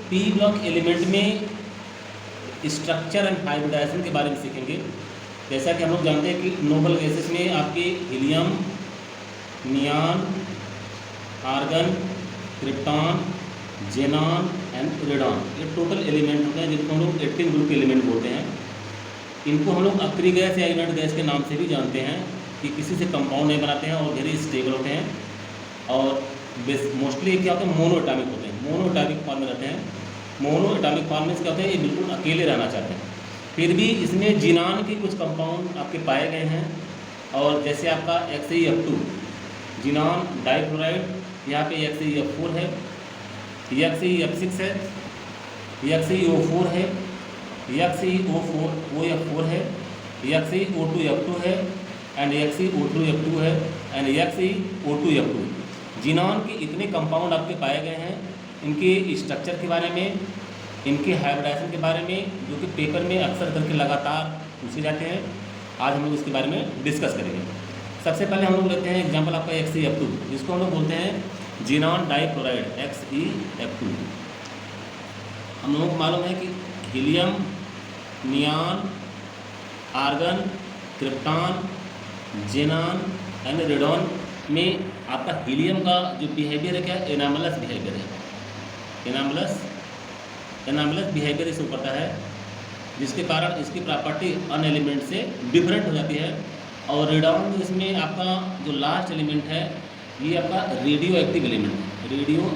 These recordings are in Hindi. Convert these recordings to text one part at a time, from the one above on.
पी ब्लॉक एलिमेंट में स्ट्रक्चर एंड हाइब्रिडाइजेशन के बारे में सीखेंगे। जैसा कि हम लोग जानते हैं कि नोबल गैसेस में आपके helium, neon, argon, krypton, xenon and radon, ये टोटल एलिमेंट होते हैं जिनको हम लोग 18 ग्रुप एलिमेंट बोलते हैं। इनको हम लोग अक्री गैस या इनर्ट गैस के नाम से भी जानते हैं कि किसी से कंपाउंड नहीं बनाते हैं और वेरी स्टेबल होते हैं और मोस्टली क्या होते हैं, मोनो एटॉमिक होते हैं, मोनो एटॉमिक फॉर्म में रहते हैं। मोनो एटॉमिक फॉर्म में क्या होते हैं, ये बिल्कुल अकेले रहना चाहते हैं। फिर भी इसमें जिनान के कुछ कंपाउंड आपके पाए गए हैं, और जैसे आपका XeF2 जिनान डाइक्लोराइड, यहाँ पे XeF4 है, XeF6 है, XeO4 है, XeO4 है, XeO2F2 है एंड XeO2F2 है एंड XeO2F2। जिनान के इतने कंपाउंड आपके पाए गए हैं। इनके स्ट्रक्चर के बारे में, इनके हाइब्रिडाइजेशन के बारे में, जो कि पेपर में अक्सर करके लगातार पूछे जाते हैं, आज हम लोग इसके बारे में डिस्कस करेंगे। सबसे पहले हम लोग लेते हैं एग्जांपल आपका XeF2, जिसको हम लोग बोलते हैं जिनान डाइक्लोराइड XeF2। हम लोगों को मालूम है कि helium, neon, argon, krypton, xenon and radon में आपका हीलियम का जो बिहेवियर है क्या, एनामलस बिहेवियर है। एनामलस बिहेवियर इसको करता है, जिसके कारण इसकी प्रॉपर्टी अन एलिमेंट से डिफरेंट हो जाती है। और रेडॉन इसमें आपका जो लास्ट एलिमेंट है, ये आपका रेडियो एक्टिव एलिमेंट है। रेडियो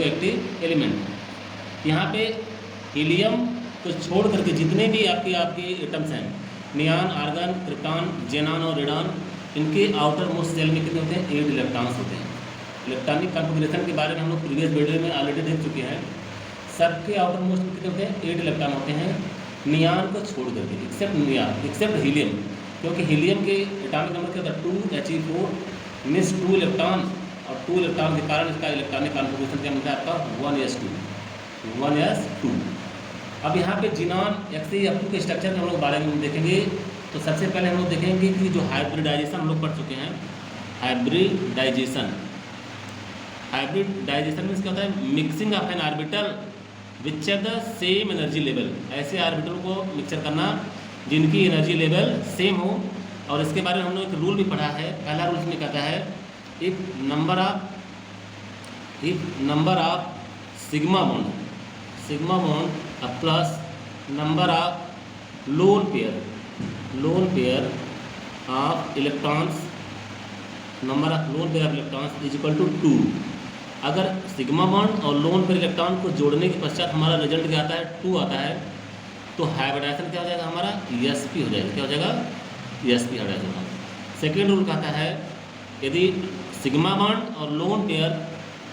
एक्टिव एलिमेंट यहाँ पे हीलियम को छोड़ करके जितने भी आपके एटम्स हैं, नियॉन, आर्गन, क्रिप्टॉन, जेनॉन और रेडॉन, इनके आउटर मोस्ट सेल में कितने होते हैं, 8 इलेक्ट्रॉन्स होते हैं। इलेक्ट्रॉनिक कॉन्फ़िगरेशन के बारे में हम लोग प्रीवियस वीडियो में ऑलरेडी देख चुके हैं। सबके आउटर मोस्ट कितने होते हैं, 8 इलेक्ट्रॉन होते हैं, नियॉन को छोड़ करके, एक्सेप्ट हीलियम, क्योंकि हीलियम के एटॉमिक नंबर क्या होता है, 2He4 मिस 2 इलेक्ट्रॉन, और 2 इलेक्ट्रॉन के कारण इसका इलेक्ट्रॉनिक कॉन्फ़िगरेशन क्या मिलता है आपका 1s2। अब यहाँ पे जिनान XeF2 के स्ट्रक्चर के हम लोग बारे में देखेंगे। तो सबसे पहले हम लोग देखेंगे कि जो हाइब्रिडाइजेशन हम लोग पढ़ चुके हैं, हाइब्रिडाइजेशन मीन्स क्या होता है, mixing of N orbital which have the same energy level. ऐसे ऑर्बिटल को मिक्सचर करना जिनकी एनर्जी लेवल सेम हो। और इसके बारे में हम लोग एक रूल भी पढ़ा है। पहला रूल इसमें कहता है, if number of sigma bond plus number of lone pair of electrons is equal to 2। अगर सिग्मा बॉन्ड और लोन पेयर इलेक्ट्रॉन को जोड़ने के पश्चात हमारा रिजल्ट क्या आता है, 2 आता है, तो हाइब्रिडाइजेशन क्या हो जाएगा हमारा, sp हो जाएगा। क्या हो जाएगा, sp हाइब्रिडाइजेशन। सेकेंड रूल कहता है, यदि सिग्मा बॉन्ड और लोन पेयर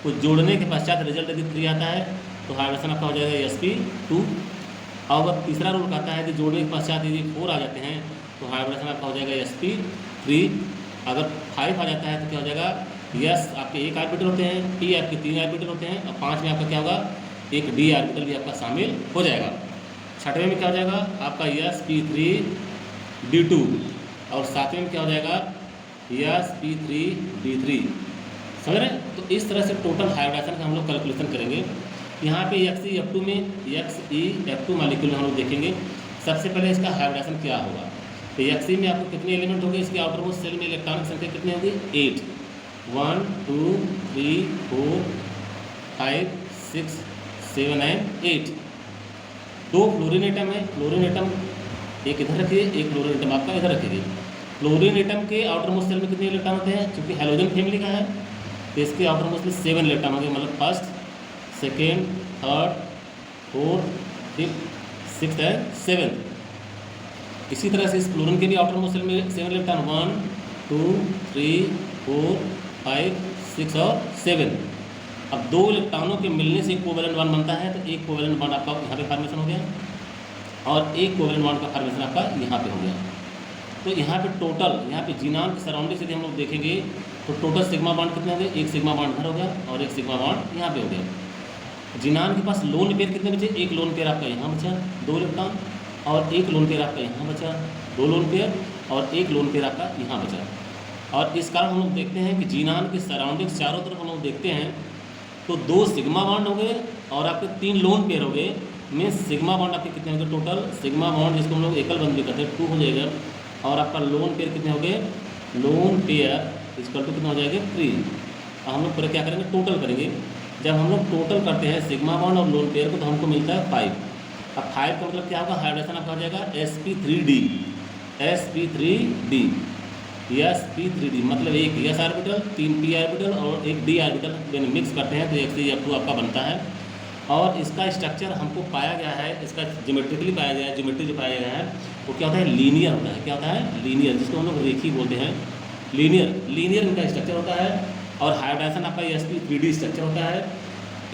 को जोड़ने के पश्चात रिजल्ट यदि 3 आता है, तो हाइब्रिडेशन आपका हो जाएगा sp2। और अगर तीसरा रूल कहता है कि जोड़ने के पश्चात यदि 4 आ जाते हैं, तो हाइब्रिडेशन आपका हो जाएगा sp3। अगर 5 आ जाता है तो क्या हो जाएगा, s आपके 1 ऑर्बिटल होते हैं, p आपके 3 ऑर्बिटल होते हैं, और 5 में आपका क्या होगा, एक d ऑर्बिटल भी आपका शामिल हो जाएगा। छठवें में क्या हो जाएगा आपका sp3d2, और सातवें में क्या हो जाएगा sp3d3। समझ रहे हैं। तो इस तरह से टोटल हाइब्रिडाइजेशन का हम लोग कैलकुलेशन करेंगे। यहाँ पे XeF2 मॉलिक्यूल हम लोग देखेंगे। सबसे पहले इसका हाइब्रिडाइजेशन क्या होगा। तो Xe में आपको कितने एलिमेंट होंगे, इसके आउटर मोस्ट सेल में इलेक्ट्रॉनिक संख्या कितनी होगी, 8। 1 2 3 4 5 6 7 एंड 8। 2 फ्लोरीन एटम है, फ्लोरीन एटम एक इधर रखिए, एक फ्लोरीन एटम आपका इधर रखिए। फ्लोरीन एटम के आउटर मोस्ट सेल में कितने इलेक्ट्रॉन होते हैं, क्योंकि हैलोजन फैमिली का है, तो इसके आउटर मोस्ट में 7 इलेक्ट्रॉन होंगे, मतलब first, second, third, fourth, fifth, sixth and seventh. इसी तरह से इस फ्लोरीन के भी आउटर मोस्ट सेल में 7 इलेक्ट्रॉन, 1 2 3 4 5 6 और 7। अब 2 इलेक्ट्रॉनों के मिलने से एक कोवेलेंट बॉन्ड बनता है, तो एक कोवेलेंट बॉन्ड आपका यहाँ पे फॉर्मेशन हो गया, और एक कोवेलेंट बॉन्ड का फॉर्मेशन आपका यहाँ पे हो गया। तो यहाँ पे टोटल, यहाँ पे जिनान की सराउंडिंग यदि हम लोग देखेंगे तो टोटल सिग्मा बॉन्ड कितने हो गए, एक सिग्मा बॉन्ड इधर हो गया और एक सिग्मा बॉन्ड यहाँ पे हो गया। जिनान के पास लोन पेयर कितने बचे, एक लोन पेयर आपका यहाँ बचा 2 इलेक्ट्रॉन, और एक लोन पेयर आपका यहाँ बचा 2 लोन पेयर, और एक लोन पेयर आपका यहाँ बचा। और इस कारण हम लोग देखते हैं कि जिनान के सराउंडिंग चारों तरफ हम लोग देखते हैं तो 2 सिग्मा बॉन्ड हो गए और आपके 3 लोन पेयर हो गए। मीन्स सिग्मा बॉन्ड आपके कितने हो गए टोटल? सिग्मा बॉन्ड जिसको हम लोग एकल बंद भी कहते हैं 2 हो जाएगा, और आपका लोन पेयर कितने हो गए? लोन पेयर इक्वल टू कितना हो जाएगा? 3। अब हम लोग पूरे क्या करेंगे? टोटल करेंगे। जब हम लोग टोटल करते हैं सिग्मा बॉन्ड और लोन पेयर को तो हमको मिलता है 5। अब 5 का मतलब क्या होगा? हाइब्रिडेशन आपका हो जाएगा sp3d। sp3d sp3d मतलब एक s ऑर्बिटल, 3 p ऑर्बिटल और एक d ऑर्बिटल मिक्स करते हैं तो Fe2 आपका बनता है। और इसका स्ट्रक्चर हमको पाया गया है, इसका ज्योमेट्रिकली पाया गया है। ज्योमेट्री जो पाया गया है वो क्या होता है? लीनियर होता है। क्या होता है? लीनियर, जिसको हम लोग रेखी बोलते हैं। लीनियर इनका स्ट्रक्चर होता है। और हाइब्रिडेशन आपका sp3d स्ट्रक्चर होता है।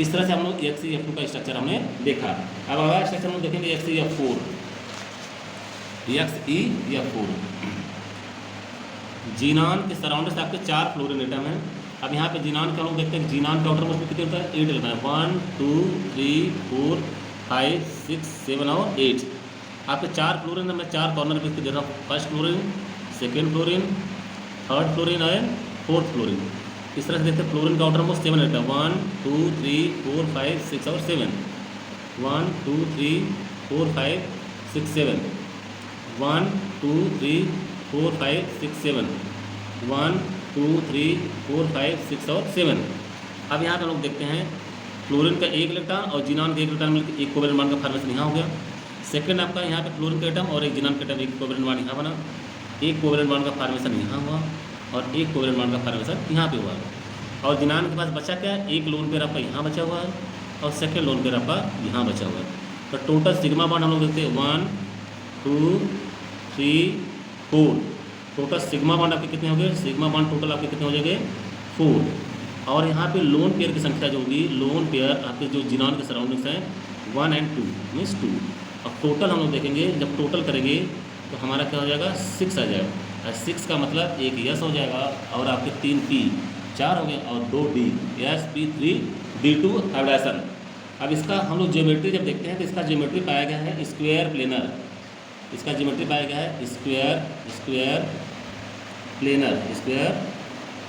इस तरह से हम लोग XeF2 का स्ट्रक्चर हमने देखा। अब अगला स्ट्रक्चर हम लोग देखेंगे XeF4। जीनान के सराउंड से आपके 4 फ्लोरीन एटम हैं। अब यहाँ पे जीनान का हम लोग देखते हैं, जीनान का आउटर मोस्ट में कितने होता है? 8 होता है। 1 2 3 4 5 6 7 और 8। आपके 4 फ्लोरीन मैं 4 कॉर्नर पे दे रहा हूँ। First fluorine, second fluorine, third fluorine and fourth fluorine. इस तरह से देखते हैं फ्लोरीन का आउटर मोस्ट 7 रहता है। 1 2 3 4 5 6 और 7। 1 2 3 4 5 6 7। 1 2 3 4 5 6 7। 1 2 3 4 5 6 और 7। अब यहाँ पे हम लोग देखते हैं फ्लोरीन का 1 इलेक्ट्रॉन और जीनान का 1 इलेक्ट्रॉन मिलकर एक कोवेलेंट बॉन्ड का फॉर्मेशन यहाँ हो गया। सेकंड आपका यहाँ पे फ्लोरीन का एटम और एक जीनान का एटम, एक कोवेलेंट बॉन्ड यहाँ बना, एक कोवेलेंट बॉन्ड का फॉर्मेशन यहाँ हुआ और एक कोवेलेंट बॉन्ड का फॉर्मेशन यहाँ पे हुआ। और जीनान के पास बचा क्या है? एक लोन पेयर आपका यहाँ बचा हुआ है और सेकेंड लोन पेयर आपका यहाँ बचा हुआ है। तो टोटल सिग्मा बॉन्ड हम लोग देखते हैं 1 2 3 4। टोटल सिग्मा बॉन्ड आपके कितने हो गए? सिग्मा बॉन्ड टोटल आपके कितने हो जाएंगे? 4। और यहाँ पे लोन पेयर की संख्या जो होगी, लोन पेयर आपके जो जीनान के सराउंडिंग्स हैं 1 और 2 मीन्स 2। अब टोटल हम लोग देखेंगे, जब टोटल करेंगे तो हमारा क्या हो जाएगा? 6 आ जाएगा। 6 का मतलब एक यस हो जाएगा और आपके 3 पी 4 हो गए और 2 डी, sp3d2 हाइब्रिडेशन। अब इसका हम लोग ज्योमेट्री जब देखते हैं तो इसका ज्योमेट्री पाया गया है स्क्वायर प्लेनर। इसका ज्योमेट्री पाया गया है स्क्वायर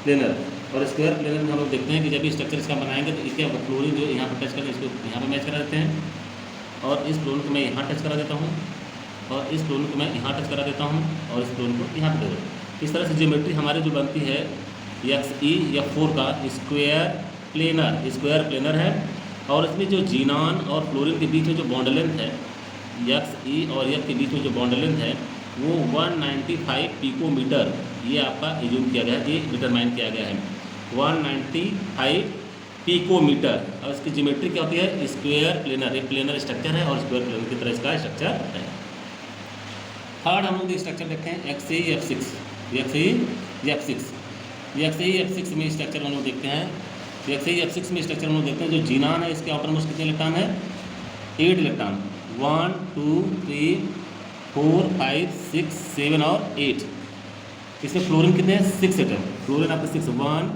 प्लेनर। और स्क्वायर प्लेनर में हम लोग देखते हैं कि जब भी स्ट्रक्चर इसका बनाएंगे तो इसके फ्लोरीन जो यहाँ पर टच करें, इसको यहाँ पर मैच करा देते हैं और इस फ्लोरीन को मैं यहाँ टच करा देता हूँ और इस फ्लोरीन को मैं यहाँ टच करा देता हूँ और इस फ्लोरीन को यहाँ पर दे देता हूँ। इस तरह से ज्योमेट्री हमारी जो बनती है XeF4 का स्क्वायर प्लेनर है। और इसमें जो जीनान और फ्लोरीन के बीच में जो बॉन्ड लेंथ है, Xe और F के बीच में जो बॉन्ड लेंथ है वो 195 पिकोमीटर, ये आपका एज्यूम किया गया है, ये डिटरमाइन किया गया है 195 पिकोमीटर। और इसकी ज्योमेट्री क्या होती है? Square planar. ये प्लेनर स्ट्रक्चर है और स्क्वायर प्लेनर की तरह इसका स्ट्रक्चर है। थर्ड हम लोग स्ट्रक्चर देखते हैं XeF6 में स्ट्रक्चर हम लोग देखते हैं। XeF6 में स्ट्रक्चर हम लोग देखते हैं। जो जीनान है इसके आउटर मोस्ट कितने इलेक्ट्रॉन है? 8 इलेक्ट्रॉन। 1 2 3 4 5 6 7 और 8। इसमें फ्लोरीन कितने हैं? 6 एटम। फ्लोरीन आपके 6 1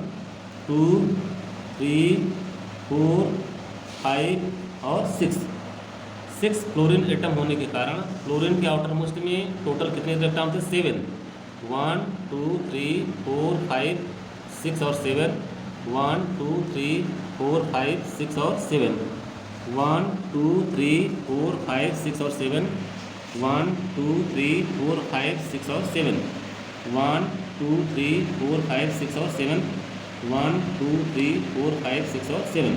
2 3 4 5 और 6 फ्लोरीन एटम होने के कारण फ्लोरीन के आउटर मोस्ट में टोटल कितने इलेक्ट्रॉन थे? 7। 1 2 3 4 5 6 और 7। 1 2 3 4 5 6 और 7। 1 2 3 4 5 6 और 7। 1 2 3 4 5 6 और 7। 1 2 3 4 5 6 और 7। 1 2 3 4 5 6 और 7।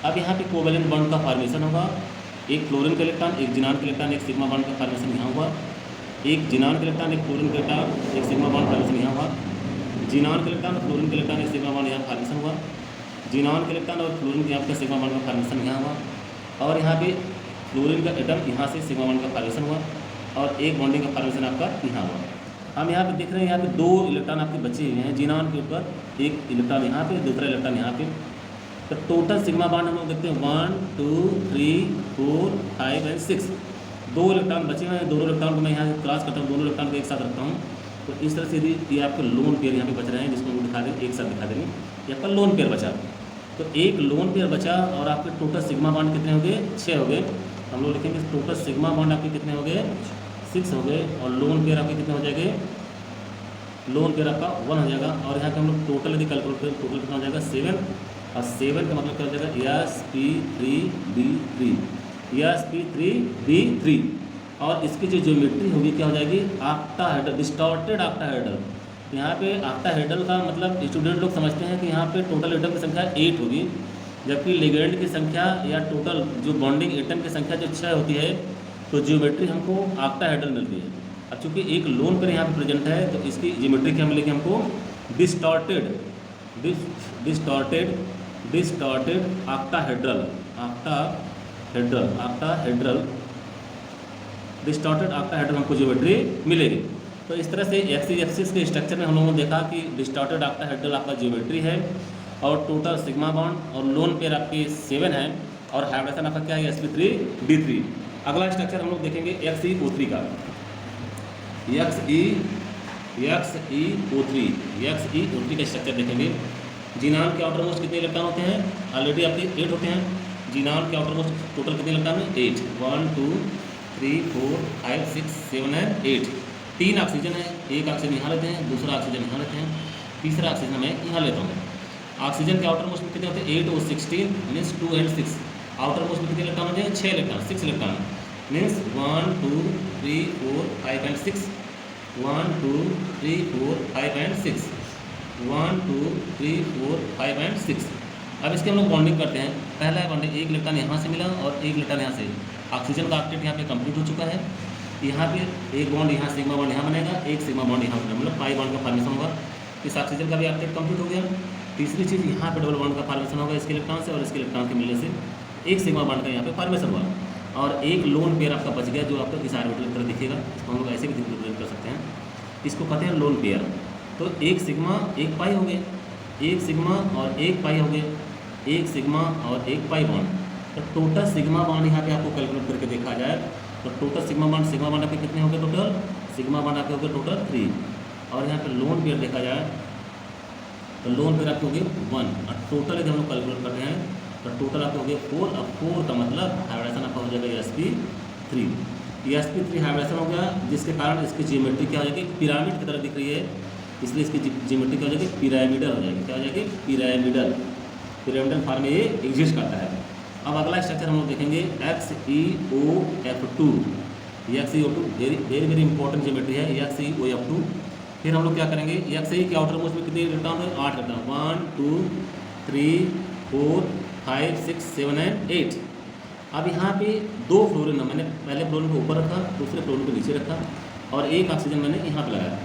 अब यहाँ पे कोवेलेंट बॉन्ड का फॉर्मेशन होगा। एक फ्लोरीन का इलेक्ट्रॉन, एक जीनान का इलेक्ट्रॉन, एक सिग्मा बॉन्ड का फॉर्मेशन यहाँ हुआ। एक जीनान का इलेक्ट्रॉन, एक फ्लोरीन का इलेक्ट्रॉन, एक सिग्मा बॉन्ड फॉर्मेशन यहाँ हुआ। जीनान का इलेक्ट्रॉन, फ्लोरीन का इलेक्ट्रॉन, एक सिग्मा बॉन्ड यहाँ फॉर्मेशन हुआ। जीनान का इलेक्ट्रॉन और फ्लोरीन के यहाँ पे सिग्मा बॉन्ड का फॉर्मेशन यहाँ हुआ। और यहाँ पे फ्लोरीन का एटम यहाँ से सिग्मा बॉन्ड का फॉर्मेशन हुआ और एक बॉन्डिंग का फॉर्मेशन आपका यहाँ हुआ। हम यहाँ पे देख रहे हैं यहाँ पे 2 इलेक्ट्रॉन आपके बचे हुए हैं जीनान के ऊपर, एक इलेक्ट्रॉन यहाँ पे, दूसरा इलेक्ट्रॉन यहाँ पे। तो टोटल सिग्मा बॉन्ड हम लोग देखते हैं 1 2 3 4 5 और 6। 2 इलेक्ट्रॉन बचे हुए हैं। दोनों इलेक्ट्रॉन को मैं यहाँ से क्रॉस करता हूँ, दोनों इलेक्ट्रॉन को एक साथ रखता हूँ। तो इस तरह से यदि ये आपके लोन पेयर यहाँ पे बच रहे हैं, जिसको हम दिखा दें, एक साथ दिखा देंगे, ये आपका लोन पेयर बचा। तो एक लोन पेयर बचा और आपके टोटल सिग्मा बॉन्ड कितने हो गए? 6 हो गए। हम लोग लिखेंगे टोटल सिग्मा बॉन्ड आपके कितने हो गए? 6 हो गए। और लोन पेयर आपके कितने हो जाएंगे? लोन पेयर आपका 1 हो जाएगा। और यहाँ पे हम लोग टोटल यदि कैलकुलेट करें, टोटल कितना हो जाएगा? 7। और 7 का मतलब क्या हो जाएगा sp3b3, sp3b3। और इसकी जो ज्योमेट्री होगी क्या हो जाएगी, ऑक्टाहेड्रल, डिस्टॉर्टेड ऑक्टाहेड्रल। यहाँ पे ऑक्टाहेड्रल का मतलब स्टूडेंट लोग समझते हैं कि यहाँ पे टोटल एटम की संख्या 8 होगी, जबकि लिगेंड की संख्या या टोटल जो बॉन्डिंग एटम की संख्या जो 6 होती है, तो ज्योमेट्री हमको ऑक्टाहेड्रल मिलती है। अब चूँकि एक लोन पेयर यहाँ पे प्रेजेंट है तो इसकी ज्योमेट्री क्या मिलेगी हमको, डिस्टॉर्टेड ऑक्टाहेड्रल, डिस्टॉर्टेड ऑक्टाहेड्रल हमको ज्योमेट्री मिलेगी। तो इस तरह से एक्सिस के स्ट्रक्चर में हम लोगों ने देखा कि डिस्टॉर्टेड ऑक्टाहेड्रल आपका ज्योमेट्री है, और टोटल सिग्मा बॉन्ड और लोन पेयर आपके 7 है, और हाइब्रिडेशन आपका क्या है, sp3b3। अगला स्ट्रक्चर हम लोग देखेंगे XeO3 का, XeO3 का स्ट्रक्चर देखेंगे। जीनान के आउटर मोस्ट कितने इलेक्ट्रॉन होते हैं, ऑलरेडी आपके 8 होते हैं। जीनान के आउटर मोस्ट टोटल कितने इलेक्ट्रॉन है, 8, 1 2 3 4 5 6 7 एंड 8। 3 ऑक्सीजन है, एक ऑक्सीजन यहाँ लेते हैं, दूसरा ऑक्सीजन यहाँ लेते हैं, तीसरा ऑक्सीजन मैं यहाँ लेता हूँ। ऑक्सीजन के आउटर मोस्ट में कितने होते हैं, 8 और 16 मीन्स 2 एंड 6। आउटर मोस्ट में कितने इलेक्ट्रॉन होते हैं, 6 electron, 6 electron means 1 2 3 4 5 and 6, 1 2 3 4 5 and 6, 1 2 3 4 5 and 6। अब इसके हम लोग बॉन्डिंग करते हैं। पहला बॉन्डिंग, एक इलेक्ट्रॉन यहाँ से मिला और एक इलेक्ट्रॉन यहाँ से। ऑक्सीजन का ऑक्टेट यहाँ पे कंप्लीट हो चुका है। यहाँ पे एक बॉन्ड यहाँ, सिग्मा बॉन्ड यहाँ बनेगा, एक सिग्मा बॉन्ड यहाँ बनेगा, मतलब पाई बॉन्ड का फॉर्मेशन होगा। इस ऑक्सीजन का भी ऑक्टेट कंप्लीट हो गया। तीसरी चीज़, यहाँ पे डबल बॉन्ड का फॉर्मेशन होगा इसके इलेक्ट्रॉन से, और इसके इलेक्ट्रॉन के मिलने से एक सिग्मा बॉन्ड का यहाँ पे फॉर्मेशन हुआ, और एक लोन पेयर आपका बच गया जो आपको इस ऑर्बिटल की तरह दिखेगा। इसको हम लोग ऐसे भी रिप्रेजेंट कर सकते हैं, इसको कहते हैं लोन पेयर। तो एक सिग्मा एक पाई हो गए, एक सिग्मा और एक पाई हो गए, एक सिग्मा और एक पाई बॉन्ड। तो टोटल सिग्मा बॉन्ड यहाँ पे आपको कैलकुलेट करके देखा जाए तो टोटल सिग्मा बॉन्ड आपके कितने हो गए, टोटल सिग्मा बॉन्ड आपके हो गए टोटल 3। और यहाँ पे लोन पेयर देखा जाए तो लोन पेयर आपके हो गए 1, और टोटल यदि हम लोग कैलकुलेट कर रहे हैं तो टोटल आपके हो गए 4। अब 4 का मतलब हाइब्रिडेशन आपका हो जाएगा sp3। sp3 हाइब्रिडेशन हो गया, जिसके कारण इसकी ज्योमेट्री क्या हो जाएगी, पिरामिड की तरह दिख रही है, इसलिए इसकी ज्योमेट्री क्या हो जाएगी, पिरामिडल हो जाएगी। क्या हो जाएगी, पिरामिडल फॉर्म में ये एग्जिस्ट करता है। अब अगला स्ट्रक्चर हम लोग देखेंगे XeOF2। XeO2 very important geometry है, XeOF2। फिर हम लोग क्या करेंगे, Xe के आउटर मोस्ट में कितने इलेक्ट्रॉन है, 8 इलेक्ट्रॉन, 1 2 3 4 5 6 7 एंड 8। अब यहाँ पे 2 फ्लोरीन, मैंने पहले फ्लोरीन को ऊपर रखा, दूसरे फ्लोरीन को नीचे रखा, और एक ऑक्सीजन मैंने यहाँ पे लगाया।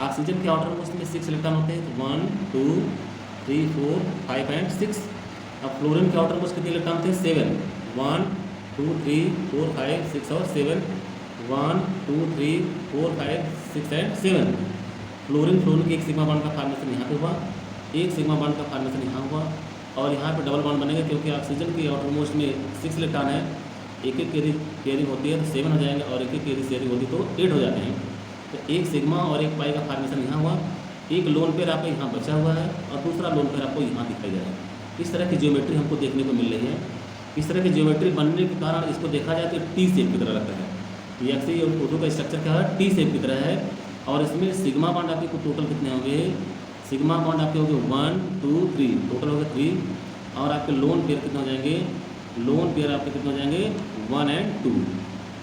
ऑक्सीजन के आउटर मोस्ट में 6 इलेक्ट्रॉन होते हैं, 1 2 3 4 5 एंड 6। अब फ्लोरीन के आउटर मोस्ट कितने इलेक्ट्रॉन थे, 7, 1 2 3 4 5 6 और 7, 1 2 3 4 5 6 एंड 7। फ्लोरीन के एक सिग्मा बॉन्ड का फॉर्मेशन यहाँ पे हुआ, एक सिग्मा बॉन्ड का फॉर्मेशन यहाँ हुआ, और यहाँ पे डबल बॉन्ड बनेगा, क्योंकि ऑक्सीजन के आउटर मोस्ट में 6 इलेक्ट्रॉन है, एक केयरिंग होती है तो 7 हो जाएंगे, और एक केयरिंग शेयरिंग होती तो 8 हो जाते हैं। तो एक सिग्मा और एक पाई का फॉर्मेशन यहाँ हुआ, एक लोन पेयर आपको यहाँ बचा हुआ है, और दूसरा लोन पेयर आपको यहाँ दिखाई दे रहा है। इस तरह की ज्योमेट्री हमको देखने को मिल रही है। इस तरह की ज्योमेट्री बनने के कारण इसको देखा जाए तो टी शेप की तरह लगता है। XeO2 का स्ट्रक्चर क्या है, टी शेप की तरह है, और इसमें सिग्मा बॉन्ड आपके टोटल कितने होंगे, सिग्मा बॉन्ड आपके हो गए 1 2 3, टोटल हो गए 3, और आपके लोन पेयर कितने हो जाएंगे, लोन पेयर आपके कितने हो जाएंगे 1 एंड 2,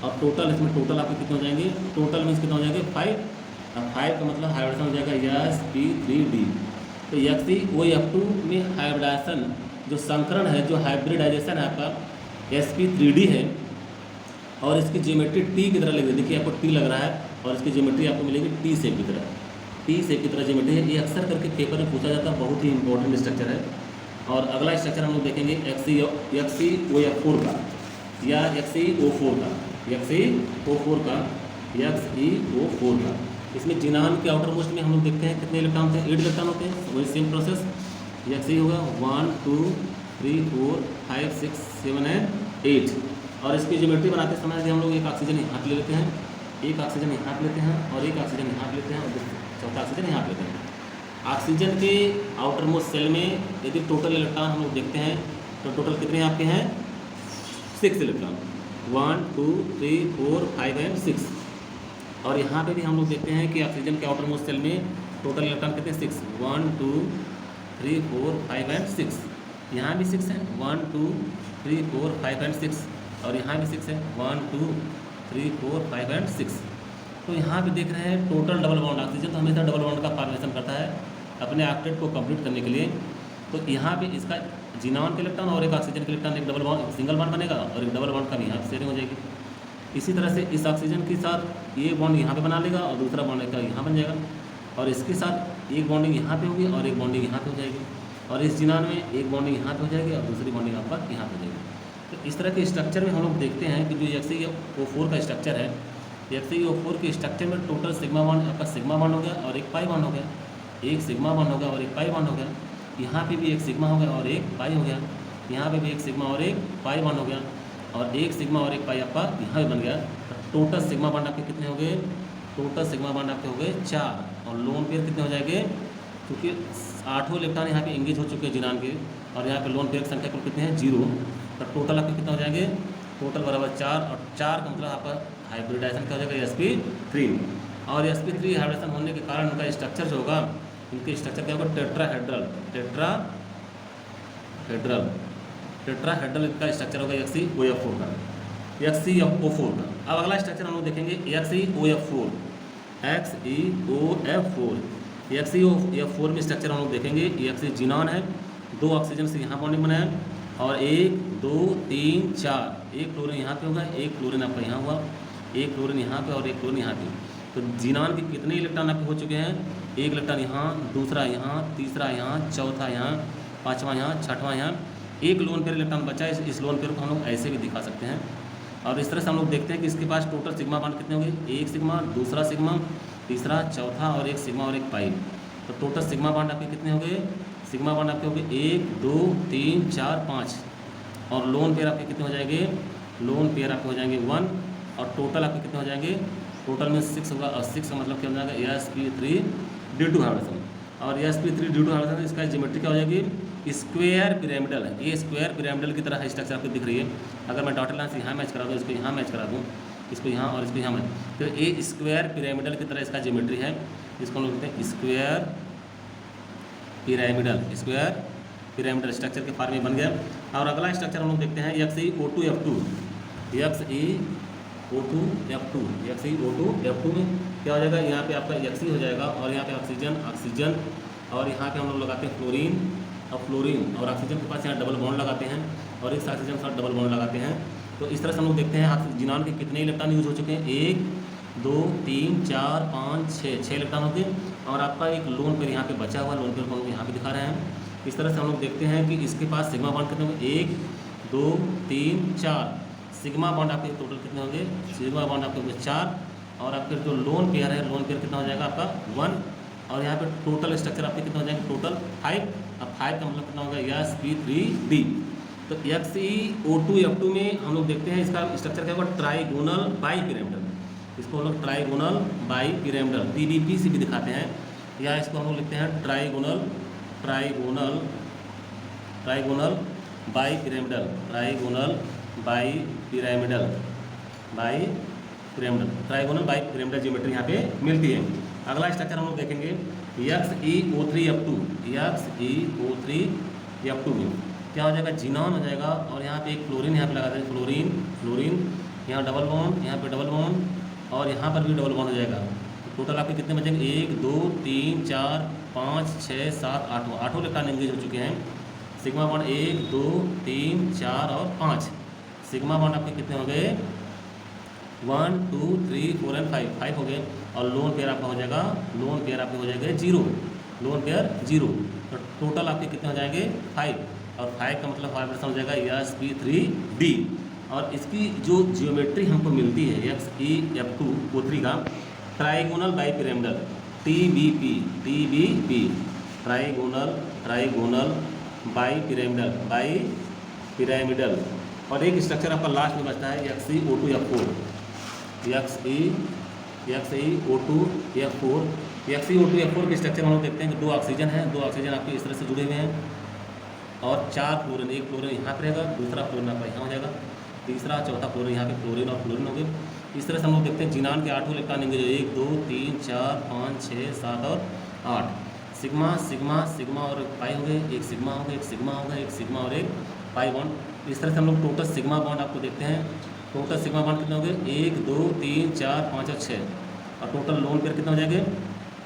और टोटल इसमें टोटल आपके कितने हो जाएंगे, टोटल मीन्स कितने हो जाएंगे 5। अब 5 का मतलब हाइब्रिडेशन हो जाएगा sp3d। तो XeOF2 में हाइब्रिडेशन जो संकरण है, जो हाइब्रिडाइजेशन है आपका sp3d है, और इसकी ज्योमेट्री टी की तरह लग रही है। देखिए आपको टी लग रहा है, और इसकी ज्योमेट्री आपको मिलेगी टी शेप की तरह, टी शेप की तरह ज्योमेट्री है। ये अक्सर करके पेपर में पूछा जाता है, बहुत ही इंपॉर्टेंट स्ट्रक्चर है। और अगला स्ट्रक्चर हम लोग देखेंगे XeO4 का, या XeO4 का। इसमें जिनान के आउटर मोस्ट में हम लोग देखते हैं कितने इलेक्ट्रॉन होते हैं, 8 इलेक्ट्रॉन होते हैं। वही सेम प्रोसेस, Xe होगा 1 2 3 4 5 6 7 एंड 8। और इसकी ज्योमेट्री बनाते समय हम लोग एक ऑक्सीजन यहाँ पे ले लेते हैं, एक ऑक्सीजन यहाँ पे लेते हैं, और एक ऑक्सीजन यहाँ पे लेते हैं, और चौथा ऑक्सीजन यहाँ पे लेते हैं। ऑक्सीजन के आउटर मोस्ट सेल में यदि टोटल इलेक्ट्रॉन हम लोग देखते हैं तो टोटल कितने आपके हैं, 6 इलेक्ट्रॉन, 1 2 3 4 5 एंड 6। और यहाँ पे भी हम लोग देखते हैं कि ऑक्सीजन के आउटर मोस्ट सेल में टोटल इलेक्ट्रॉन कितने, 6, 1 2 3 4 5 एंड 6। यहाँ भी 6 है, 1 2 3 4 5 एंड 6, और यहाँ भी 6 है, 1 2 3 4 5 एंड 6। तो यहाँ पे देख रहे हैं टोटल डबल बॉन्ड। ऑक्सीजन तो हमेशा डबल बॉन्ड का फॉर्मेशन करता है अपने ऑक्टेट को कंप्लीट करने के लिए। तो यहाँ पे इसका जिनॉन के इलेक्ट्रॉन और एक ऑक्सीजन के इलेक्ट्रॉन, एक डबल बॉन्ड सिंगल बॉन्ड बनेगा और एक डबल बॉन्ड का भी यहाँ शेयरिंग हो जाएगी। इसी तरह से इस ऑक्सीजन के साथ ये बॉन्ड यहाँ पे बना लेगा और दूसरा बॉन्ड का यहाँ बन जाएगा, और इसके साथ एक बॉन्डिंग यहाँ पे होगी और एक बॉन्डिंग यहाँ पे हो जाएगी, और इस जिनान में एक बॉन्डिंग यहाँ पे हो जाएगी और दूसरी बॉन्डिंग आपका यहाँ पे हो जाएगी। तो इस तरह के स्ट्रक्चर में हम लोग देखते हैं कि जो XeO4 का स्ट्रक्चर है, XeO4 के स्ट्रक्चर में टोटल सिग्मा बॉन्ड आपका सिग्मा बॉन्ड हो गया और एक पाई बॉन्ड हो गया, एक सिग्मा बॉन्ड हो गया और एक पाई बॉन्ड हो गया, यहाँ पे भी एक सिग्मा हो गया और एक पाई हो गया, यहाँ पे भी एक सिग्मा और एक पाई बॉन्ड हो गया, और एक सिग्मा और एक पाई आपका यहाँ भी बन गया। टोटल सिग्मा बॉन्ड आपके कितने हो गए? टोटल सिग्मा बॉन्ड आपके हो गए 4, और लोन पेयर कितने हो जाएंगे? क्योंकि 8 इलेक्ट्रॉन यहाँ पे इंगेज हो चुके हैं जिनान के, और यहाँ पे लोन पेयर की संख्या कुल कितने हैं? 0। तो टोटल आपके कितना हो जाएंगे? टोटल बराबर 4, और 4 का मतलब आपका हाइब्रिडाइजेशन क्या हो जाएगा? sp3। और sp3 हाइब्रिडाइजेशन होने के कारण उनका स्ट्रक्चर जो होगा, इनके स्ट्रक्चर क्या होगा? टेट्राहेड्रल। टेट्राहेड्रल इनका स्ट्रक्चर होगा XeOF4 का, XeOF4 का। अब अगला स्ट्रक्चर हम लोग देखेंगे XeOF4। XeOF4 में स्ट्रक्चर हम लोग देखेंगे। ये जिनॉन है, 2 ऑक्सीजन से यहाँ बॉन्डिंग बना है, और 1 2 3 4, एक क्लोरीन यहाँ पे होगा, एक क्लोरीन आपका यहाँ हुआ, एक क्लोरीन यहाँ पे और एक क्लोरीन यहाँ पे। तो जिनॉन के कितने इलेक्ट्रॉन आपके हो चुके हैं? एक इलेक्ट्रॉन यहाँ, दूसरा यहाँ, तीसरा यहाँ, चौथा यहाँ, पाँचवा यहाँ, छठवां यहाँ, एक लोन पेयर इलेक्ट्रॉन बचा है। इस लोन पेयर को हम लोग ऐसे भी दिखा सकते हैं। और इस तरह से हम लोग देखते हैं कि इसके पास टोटल सिग्मा बॉन्ड कितने होंगे? एक सिग्मा, दूसरा सिग्मा, तीसरा, चौथा और एक सिग्मा और एक पाई। तो टोटल सिग्मा बॉन्ड आपके कितने हो गए? सिग्मा बॉन्ड आपके हो गए 1 2 3 4 5, और लोन पेयर आपके कितने हो जाएंगे? लोन पेयर आपके हो जाएंगे 1, और टोटल आपके कितने हो जाएंगे? टोटल में 6 होगा, और 6 का मतलब क्या हो जाएगा? sp3d2 hybridisation. और sp3d2 हाइब्रिडेशन इसका ज्योमेट्री क्या हो जाएगी? स्क्वायर पिरामिडल है। ये स्क्वायर पिरामिडल की तरह स्ट्रक्चर आपको दिख रही है। अगर मैं डॉटेड लाइन से यहाँ मैच करा दूँ, इसको यहाँ मैच करा दूँ, इसको यहाँ और इसको यहाँ मैच, तो ये स्क्वायर पिरामिडल की तरह इसका ज्योमेट्री है। इसको हम लोग कहते हैं square pyramidal. Square pyramidal structure के फॉर्म में बन गया। और अगला स्ट्रक्चर हम लोग देखते हैं XeO2F2। XeO2F2 में क्या हो जाएगा? यहाँ पे आपका Xe हो जाएगा, और यहाँ पे ऑक्सीजन, और यहाँ पे हम लोग लगाते हैं फ्लोरीन और ऑक्सीजन के पास यहाँ डबल बॉन्ड लगाते हैं, और इस ऑक्सीजन के साथ डबल बॉन्ड लगाते हैं। तो इस तरह से हम लोग देखते हैं जिनॉन के कितने इलेक्ट्रॉन यूज हो चुके हैं? 1 2 3 4 5 6 इलेक्ट्रॉन होते हैं, और आपका एक लोन पेयर यहाँ पे बचा हुआ, लोन पेयर को हम लोग यहाँ पे दिखा रहे हैं। इस तरह से हम लोग देखते हैं कि इसके पास सिग्मा बॉन्ड कितने होंगे? 1 2 3 4 सिग्मा बॉन्ड आपके टोटल कितने होंगे? सिग्मा बॉन्ड आपके होंगे 4, और आपके जो लोन पेयर है, लोन पेयर कितना हो जाएगा आपका? 1, और यहाँ पे टोटल स्ट्रक्चर आपके कितना हो जाएंगे? टोटल 5। अब 5 का मतलब कितना होगा? sp3d। तो XeO2F2 में हम लोग देखते हैं इसका स्ट्रक्चर क्या होगा? Trigonal bi pyramidal. इसको हम लोग ट्राइगोनल बाई पिरामिडल TBP से भी दिखाते हैं, या इसको हम लोग लिखते हैं trigonal bi pyramidal. Trigonal bi pyramidal geometry यहाँ पे मिलती है। अगला स्ट्रक्चर हम लोग देखेंगे XeO3F2 में क्या हो जाएगा? जिनॉन हो जाएगा, और यहाँ पे एक फ्लोरीन यहाँ पे लगा देंगे, फ्लोरीन, यहाँ डबल बॉन्ड, यहाँ पे डबल बॉन्ड, और यहाँ पर भी डबल बॉन्ड हो जाएगा। तो टोटल आपके कितने बचेंगे? 1 2 3 4 5 6 7 8 इलेक्ट्रॉन एंगेज हो चुके हैं। सिग्मा बॉन्ड 1 2 3 4 और 5। सिग्मा बॉन्ड आपके कितने हो गए? 1 2 3 4 एंड 5 हो गए, और लोन पेयर आपका हो जाएगा 0। Lone pair 0। तो टोटल आपके कितने हो जाएंगे? 5, और 5 का मतलब हाइब्रिडेशन हो जाएगा sp3d। और इसकी जो जियोमेट्री हमको मिलती है XeF2O3 का trigonal bi pyramidal TBP trigonal bi pyramidal. और एक स्ट्रक्चर आपका लास्ट में बचता है XeO2F4। XeO2F4 के स्ट्रक्चर हम लोग देखते हैं कि 2 ऑक्सीजन है, 2 ऑक्सीजन आपके इस तरह से जुड़े हुए हैं, और 4 फ्लोरीन, एक फ्लोरीन यहाँ पे रहेगा, दूसरा फ्लोरीन आपका यहाँ हो जाएगा, तीसरा चौथा फ्लोरीन यहाँ पे फ्लोरीन और फ्लोरीन हो गए। इस तरह से हम लोग देखते हैं जिनॉन के 8 इलेक्ट्रॉन एंगेज 1 2 3 4 5 6 7 और 8। सिग्मा सिग्मा सिग्मा और पाई हो गए, एक सिग्मा हो गया, एक सिग्मा हो गया, एक सिग्मा और एक पाई बॉन्ड। इस तरह से हम लोग टोटल सिग्मा बॉन्ड आपको देखते हैं। टोटल सिग्मा बॉन्ड कितने हो गए, 1 2 3 4 5 और 6। और टोटल लोन पेयर कितने हो जाएंगे,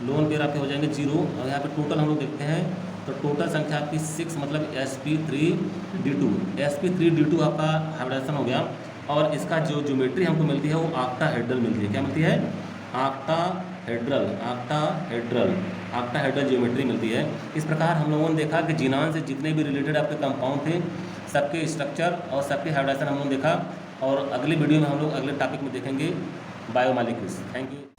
लोन पेयर आपके हो जाएंगे 0। और यहाँ पे टोटल हम लोग देखते हैं तो टोटल संख्या आपकी 6 मतलब sp3d2। sp3d2 आपका हाइब्रिडाइजेशन हो गया। और इसका जो ज्योमेट्री हमको मिलती है वो ऑक्टाहेड्रल मिलती है। क्या मिलती है, ऑक्टाहेड्रल, ऑक्टाहेड्रल, ऑक्टाहेड्रल ज्योमेट्री मिलती है। इस प्रकार हम लोगों ने देखा कि जीनॉन से जितने भी रिलेटेड आपके कंपाउंड थे सबके स्ट्रक्चर और सबके हाइब्रिडाइजेशन हम लोगों ने देखा। और अगली वीडियो में हम लोग अगले टॉपिक में देखेंगे बायोमॉलिक्यूल्स। Thank you.